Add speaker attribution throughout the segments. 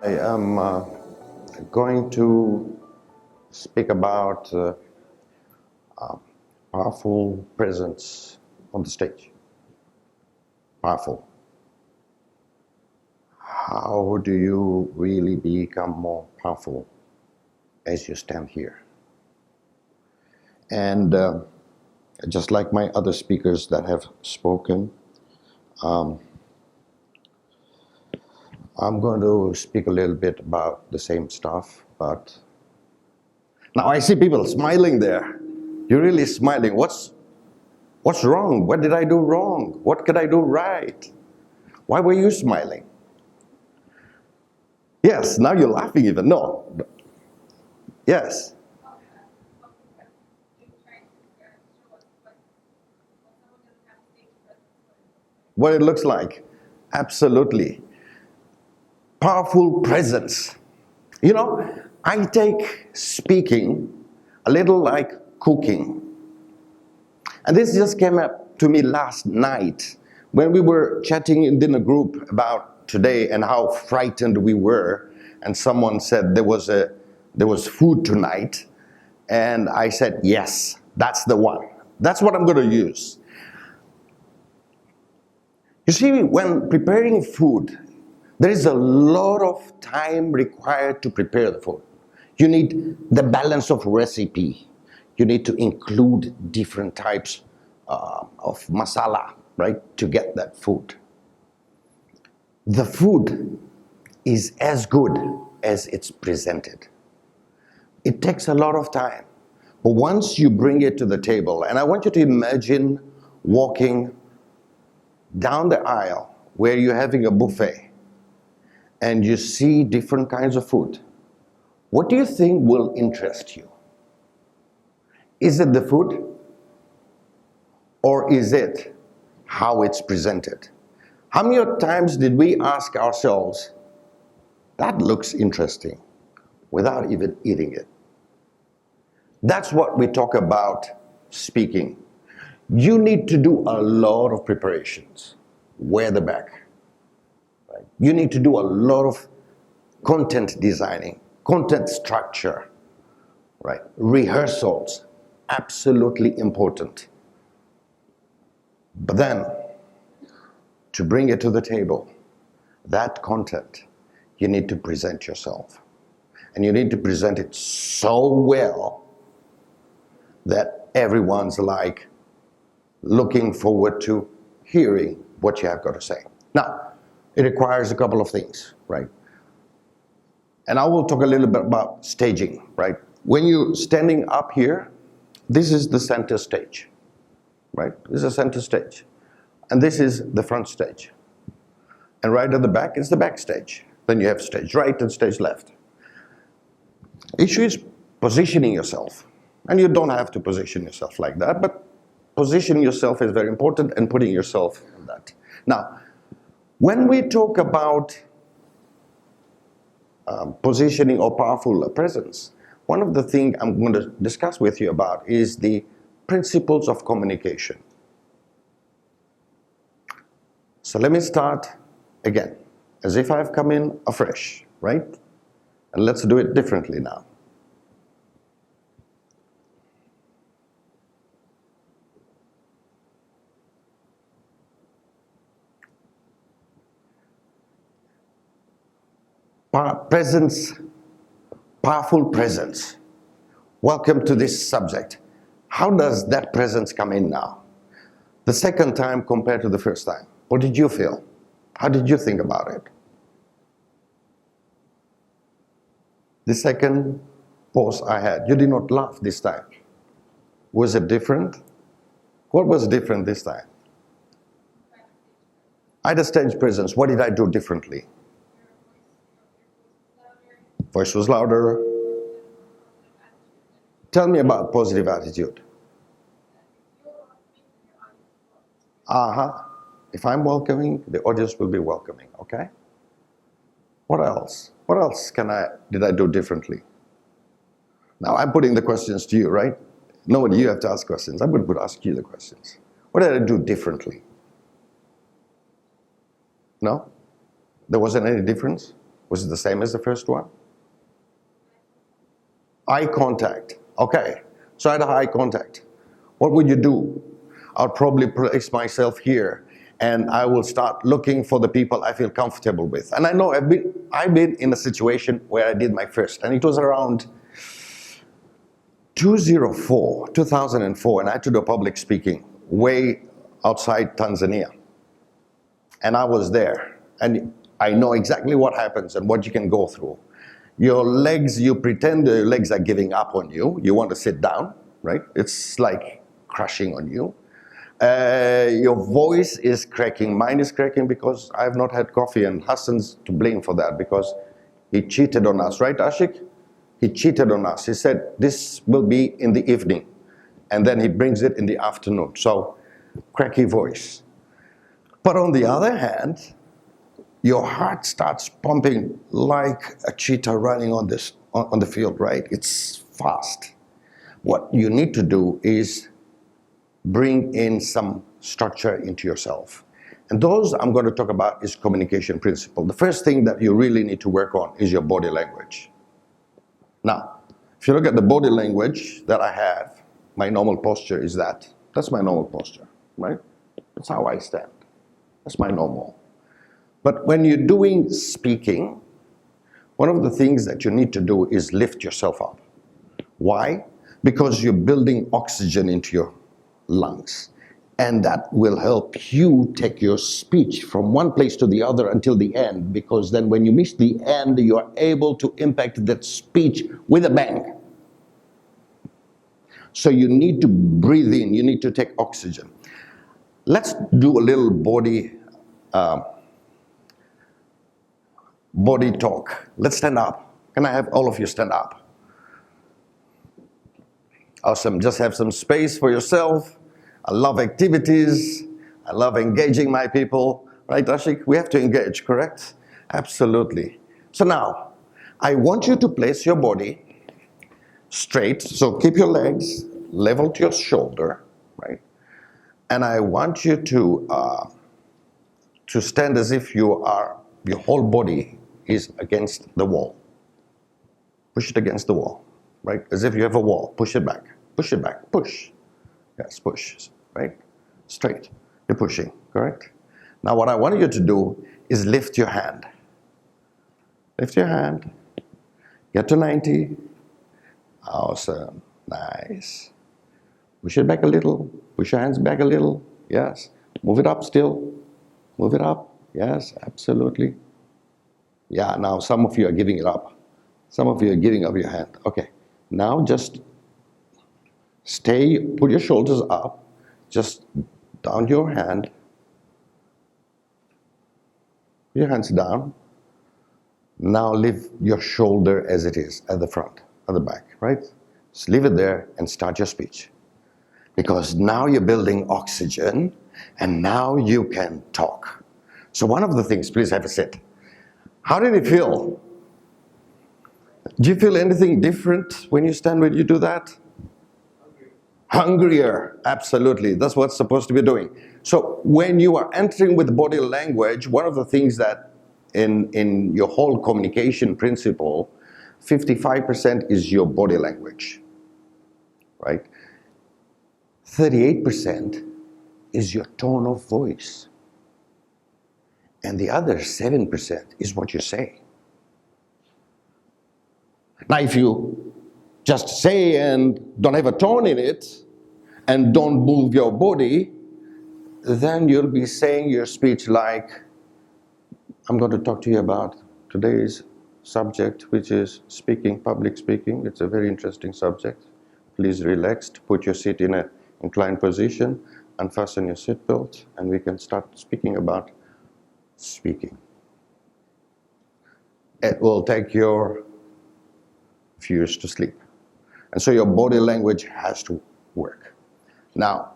Speaker 1: I am going to speak about powerful presence on the stage. Powerful. How do you really become more powerful as you stand here? And just like my other speakers that have spoken, I'm going to speak a little bit about the same stuff, but now I see people smiling there. You're really smiling. What's wrong? What did I do wrong? What could I do right? Why were you smiling? Yes, now you're laughing even. No. Yes. What it looks like. Absolutely. Powerful presence. You know, I take speaking a little like cooking. And this just came up to me last night when we were chatting in dinner group about today and how frightened we were. And someone said there was food tonight. And I said, yes, that's the one. That's what I'm going to use. You see, when preparing food, there is a lot of time required to prepare the food. You need the balance of recipe. You need to include different types of masala, right, to get that food. The food is as good as it's presented. It takes a lot of time. But once you bring it to the table, and I want you to imagine walking down the aisle where you're having a buffet and you see different kinds of food. What do you think will interest you? Is it the food? Or is it how it's presented? How many times did we ask ourselves, that looks interesting, without even eating it? That's what we talk about speaking. You need to do a lot of preparations. Wear the back. Right? You need to do a lot of content designing, content structure, right? Rehearsals, absolutely important. But then, to bring it to the table, that content, you need to present yourself. And you need to present it so well that everyone's like looking forward to hearing what you have got to say. Now, it requires a couple of things, right? And I will talk a little bit about staging, right? When you're standing up here, this is the center stage, right? This is the center stage. And this is the front stage. And right at the back is the backstage. Then you have stage right and stage left. Issue is positioning yourself. And you don't have to position yourself like that, but positioning yourself is very important and putting yourself in that. Now, when we talk about positioning or powerful presence, one of the things I'm going to discuss with you about is the principles of communication. So let me start again, as if I've come in afresh, right? And let's do it differently now. Presence, powerful presence. Welcome to this subject. How does that presence come in now? The second time compared to the first time. What did you feel? How did you think about it? The second pause I had, you did not laugh this time. Was it different? What was different this time? I had a stage presence. What did I do differently? Voice was louder. Tell me about positive attitude. If I'm welcoming, the audience will be welcoming, okay? What else? What else did I do differently? Now I'm putting the questions to you, right? No, you have to ask questions. I'm going to ask you the questions. What did I do differently? No? There wasn't any difference? Was it the same as the first one? Eye contact. Okay, so I had eye contact. What would you do? I'll probably place myself here and I will start looking for the people I feel comfortable with. And I know I've been in a situation where I did my first, and it was around 2004, and I had to do public speaking way outside Tanzania. And I was there, and I know exactly what happens and what you can go through. Your legs, you pretend your legs are giving up on you. You want to sit down, right? It's like crushing on you. Your voice is cracking. Mine is cracking because I have not had coffee, and Hassan's to blame for that because he cheated on us, right, Ashik? He cheated on us. He said this will be in the evening, and then he brings it in the afternoon. So, cracky voice. But on the other hand, your heart starts pumping like a cheetah running on the field, right? It's fast. What you need to do is bring in some structure into yourself. And those I'm going to talk about is communication principle. The first thing that you really need to work on is your body language. Now, if you look at the body language that I have, my normal posture is that. That's my normal posture, right? That's how I stand. That's my normal. But when you're doing speaking, one of the things that you need to do is lift yourself up. Why? Because you're building oxygen into your lungs. And that will help you take your speech from one place to the other until the end, because then when you miss the end, you are able to impact that speech with a bang. So you need to breathe in, you need to take oxygen. Let's do a little body talk. Let's stand up. Can I have all of you stand up? Awesome. Just have some space for yourself. I love activities. I love engaging my people. Right, Ashik? We have to engage, correct? Absolutely. So now, I want you to place your body straight. So keep your legs level to your shoulder, right? And I want you to stand as if your whole body is against the wall. Push it against the wall, right? As if you have a wall. Push it back. Push it back. Push. Yes, push. Right? Straight. You're pushing, correct? Now what I want you to do is lift your hand. Lift your hand. Get to 90. Awesome. Nice. Push it back a little. Push your hands back a little. Yes. Move it up still. Move it up. Yes, absolutely. Yeah, now some of you are giving it up. Some of you are giving up your hand. Okay. Now just stay, put your shoulders up. Just down your hand. Your hands down. Now leave your shoulder as it is, at the front, at the back, right? Just leave it there and start your speech. Because now you're building oxygen and now you can talk. So one of the things, please have a sit. How did it feel? Do you feel anything different when you stand, when you do that? Hungrier, absolutely. That's what's supposed to be doing. So when you are entering with body language, one of the things that in your whole communication principle, 55% is your body language, right? 38% is your tone of voice. And the other 7% is what you say. Now, if you just say and don't have a tone in it, and don't move your body, then you'll be saying your speech like, I'm going to talk to you about today's subject, which is speaking, public speaking. It's a very interesting subject. Please relax, put your seat in an inclined position, unfasten your seatbelt, and we can start speaking about speaking. It will take your fears to sleep. And so your body language has to work. Now,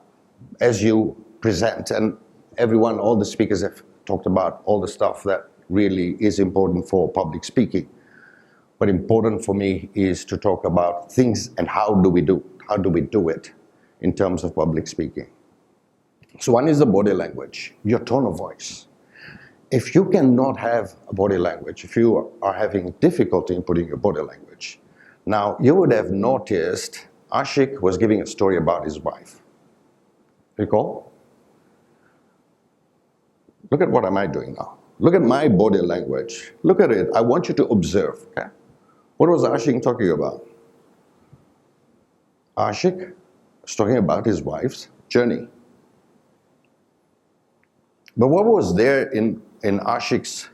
Speaker 1: as you present, and everyone, all the speakers have talked about all the stuff that really is important for public speaking. But important for me is to talk about things and how do we do it in terms of public speaking. So one is the body language, your tone of voice. if you cannot have a body language, if you are having difficulty in putting your body language, now you would have noticed Ashik was giving a story about his wife. Recall? Look at what am I doing now. Look at my body language. Look at it. I want you to observe. Okay? What was Ashik talking about? Ashik was talking about his wife's journey. But what was there in Ashik's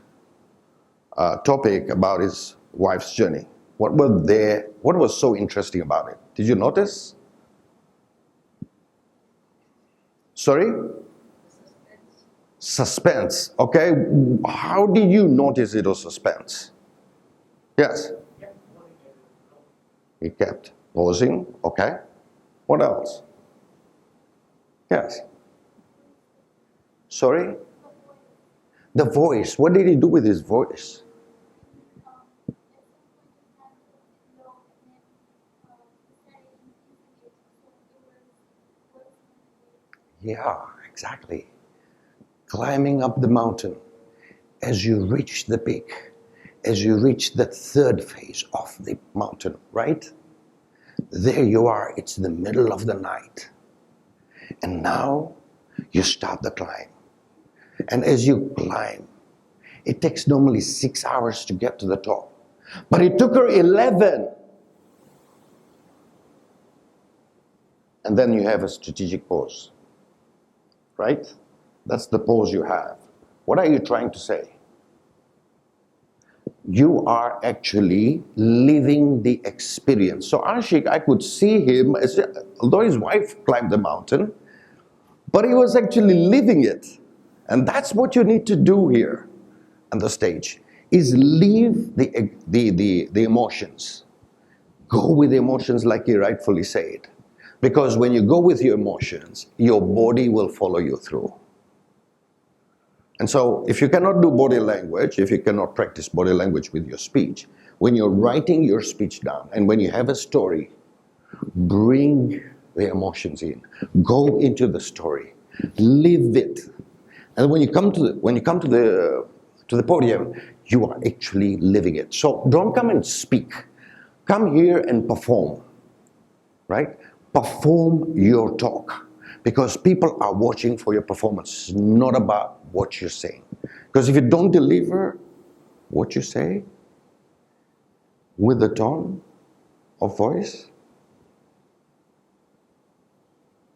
Speaker 1: topic about his wife's journey? What was so interesting about it? Did you notice? Sorry? Suspense. Okay. How did you notice it was suspense? Yes. He kept pausing. Okay. What else? Yes. Sorry? The voice. What did he do with his voice? Yeah, exactly. Climbing up the mountain. As you reach the peak, as you reach the third phase of the mountain, right? There you are. It's the middle of the night. And now you start the climb. And as you climb, it takes normally 6 hours to get to the top. But it took her 11. And then you have a strategic pause. Right? That's the pause you have. What are you trying to say? You are actually living the experience. So Ashik, I could see him, although his wife climbed the mountain, but he was actually living it. And that's what you need to do here on the stage, is leave the emotions. Go with the emotions like he rightfully said. Because when you go with your emotions, your body will follow you through. And so if you cannot do body language, if you cannot practice body language with your speech, when you're writing your speech down and when you have a story, bring the emotions in. Go into the story. Live it. And when you come to the podium, you are actually living it. So don't come and speak. Come here and perform. Right? Perform your talk. Because people are watching for your performance. It's not about what you're saying. Because if you don't deliver what you say with the tone of voice,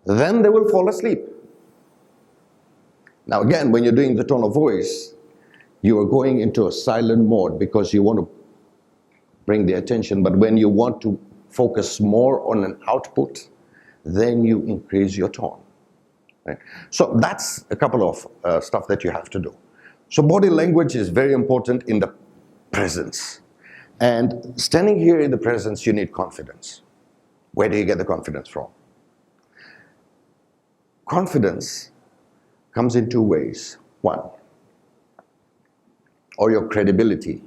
Speaker 1: then they will fall asleep. Now again, when you're doing the tone of voice, you are going into a silent mode because you want to bring the attention. But when you want to focus more on an output, then you increase your tone. Right? So that's a couple of stuff that you have to do. So body language is very important in the presence. And standing here in the presence, you need confidence. Where do you get the confidence from? Confidence comes in two ways. One, or your credibility.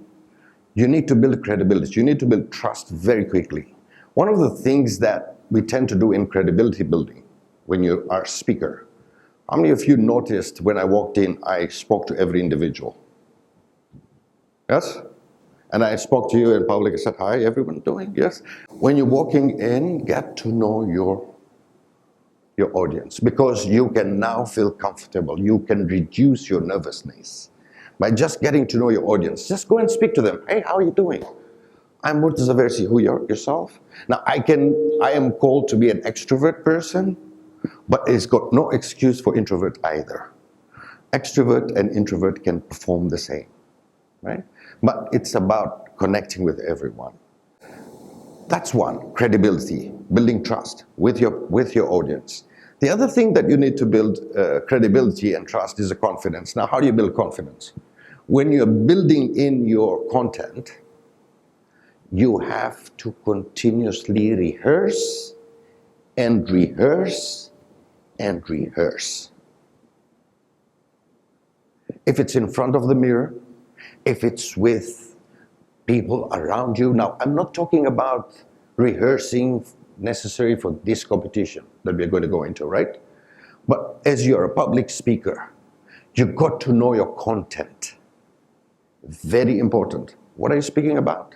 Speaker 1: You need to build credibility. You need to build trust very quickly. One of the things that we tend to do in credibility building when you are a speaker, how many of you noticed when I walked in, I spoke to every individual? Yes? And I spoke to you in public, I said, hi, everyone doing? Yes? When you're walking in, get to know your audience, because you can now feel comfortable. You can reduce your nervousness by just getting to know your audience. Just go and speak to them. Hey, how are you doing? I'm Murtaza Versi. Who you are? Yourself? Now, I am called to be an extrovert person, but it's got no excuse for introvert either. Extrovert and introvert can perform the same, right? But it's about connecting with everyone. That's one, credibility, building trust with your audience. The other thing that you need to build credibility and trust is a confidence. Now, how do you build confidence? When you're building in your content, you have to continuously rehearse and rehearse and rehearse. If it's in front of the mirror, if it's with people around you. Now, I'm not talking about rehearsing necessary for this competition that we're going to go into, right? But as you're a public speaker, You got to know your content. Very important. What are you speaking about?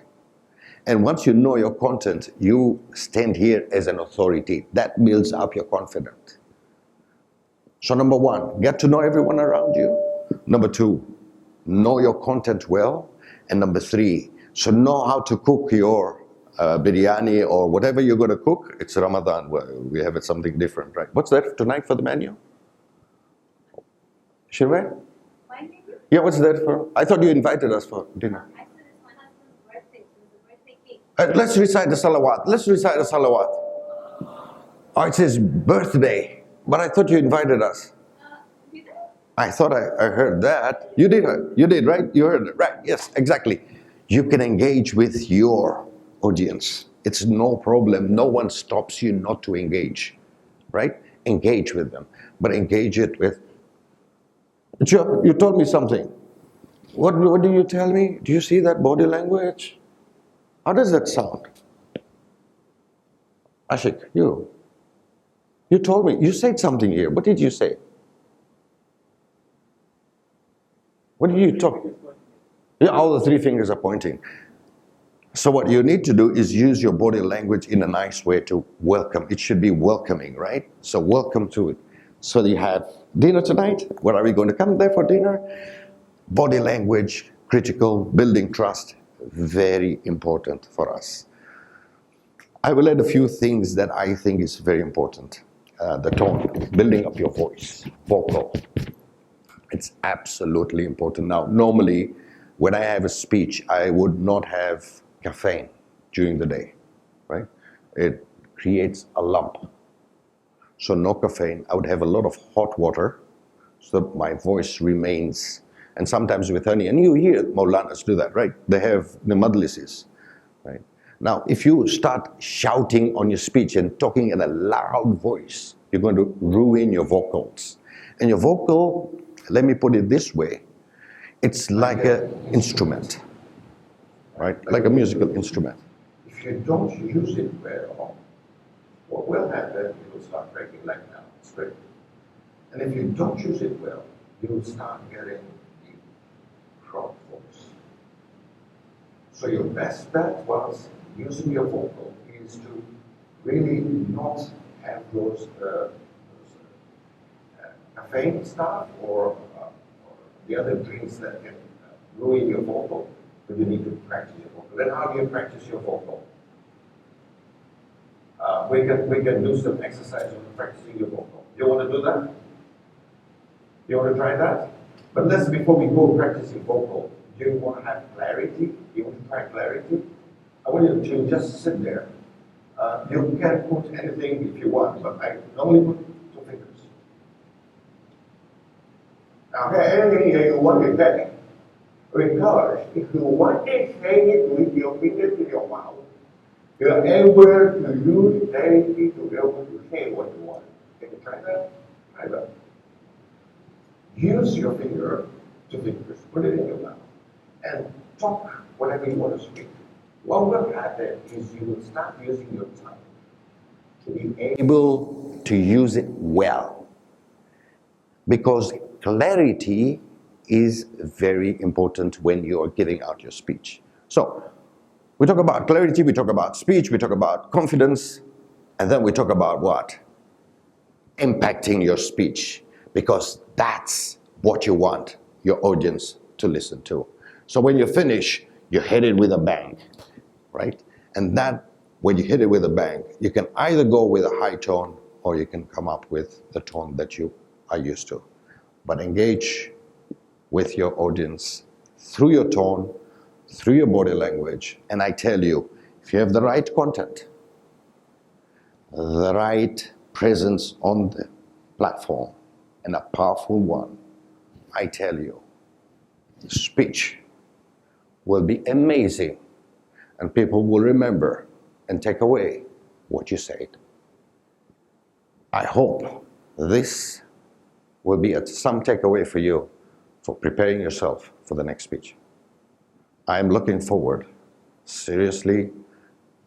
Speaker 1: And once you know your content, you stand here as an authority. That builds up your confidence. So number one, get to know everyone around you. Number two, know your content well. And number three, so know how to cook your biryani or whatever you're going to cook. It's Ramadan. We have it something different, right? What's that tonight for the menu? Shirway? Yeah, what's that for? I thought you invited us for dinner.
Speaker 2: I said it's my husband's birthday, so it's a birthday cake.
Speaker 1: Let's recite the salawat. Let's recite the salawat. Oh, it says birthday. But I thought you invited us.
Speaker 2: You did?
Speaker 1: I thought I heard that. You did, right? You heard it, right? Yes, exactly. You can engage with your audience. It's no problem. No one stops you not to engage, right? Engage with them. But engage it with, you told me something. What do you tell me? Do you see that body language? How does that sound? Ashik, you told me, you said something here. What did you say? What did you talk? Yeah, all the three fingers are pointing. So what you need to do is use your body language in a nice way to welcome. It should be welcoming, right? So welcome to it. So you have dinner tonight. Where are we going to come there for dinner? Body language, critical, building trust, very important for us. I will add a few things that I think is very important. The tone, building up your voice, vocal. It's absolutely important. Now, normally, when I have a speech, I would not have caffeine during the day, right? It creates a lump. So no caffeine. I would have a lot of hot water so that my voice remains. And sometimes with honey, and you hear Maulanas do that, right? They have the madlisis, right? Now, if you start shouting on your speech and talking in a loud voice, you're going to ruin your vocals. And your vocal, let me put it this way, it's like an instrument, right? Like a musical instrument.
Speaker 3: If you don't use it well, what will happen, it will start breaking like now, it's breaking. And if you don't use it well, you will start getting the crop voice. So your best bet was using your vocal is to really not have those caffeine stuff or the other drinks that can ruin your vocal, but you need to practice your vocal. Then how do you practice your vocal? We can do some exercise on practicing your vocal. You want to do that? You want to try that? But let's, before we go practicing vocal, do you want to have clarity? You want to try clarity? I want you to just sit there. You can put anything if you want, but I only put 2 fingers. Okay, anything you want to say. Because if you want to say it with your fingers in your mouth, you're able to use clarity to be able to say what you want. Can you try that? Try that. Use your finger, 2 fingers, put it in your mouth, and talk whatever you want to speak. What will happen is you will start using your tongue to be
Speaker 1: Able to use it well. Because clarity is very important when you are giving out your speech. So, we talk about clarity, we talk about speech, we talk about confidence, and then we talk about what? Impacting your speech. Because that's what you want your audience to listen to. So when you finish, you hit it with a bang, right? And that, when you hit it with a bang, you can either go with a high tone or you can come up with the tone that you are used to. But engage with your audience through your tone, through your body language. And I tell you, if you have the right content, the right presence on the platform, and a powerful one, I tell you, the speech will be amazing and people will remember and take away what you said. I hope this will be some takeaway for you for preparing yourself for the next speech. I'm looking forward. Seriously,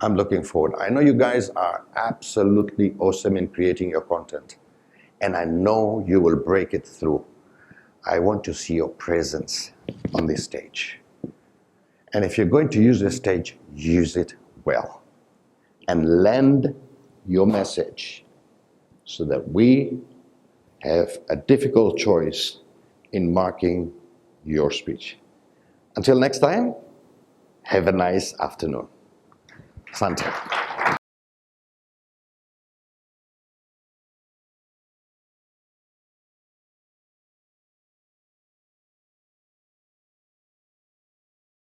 Speaker 1: I'm looking forward. I know you guys are absolutely awesome in creating your content, and I know you will break it through. I want to see your presence on this stage. And if you're going to use this stage, use it well. And lend your message so that we have a difficult choice in marking your speech. Until next time, have a nice afternoon. Sante.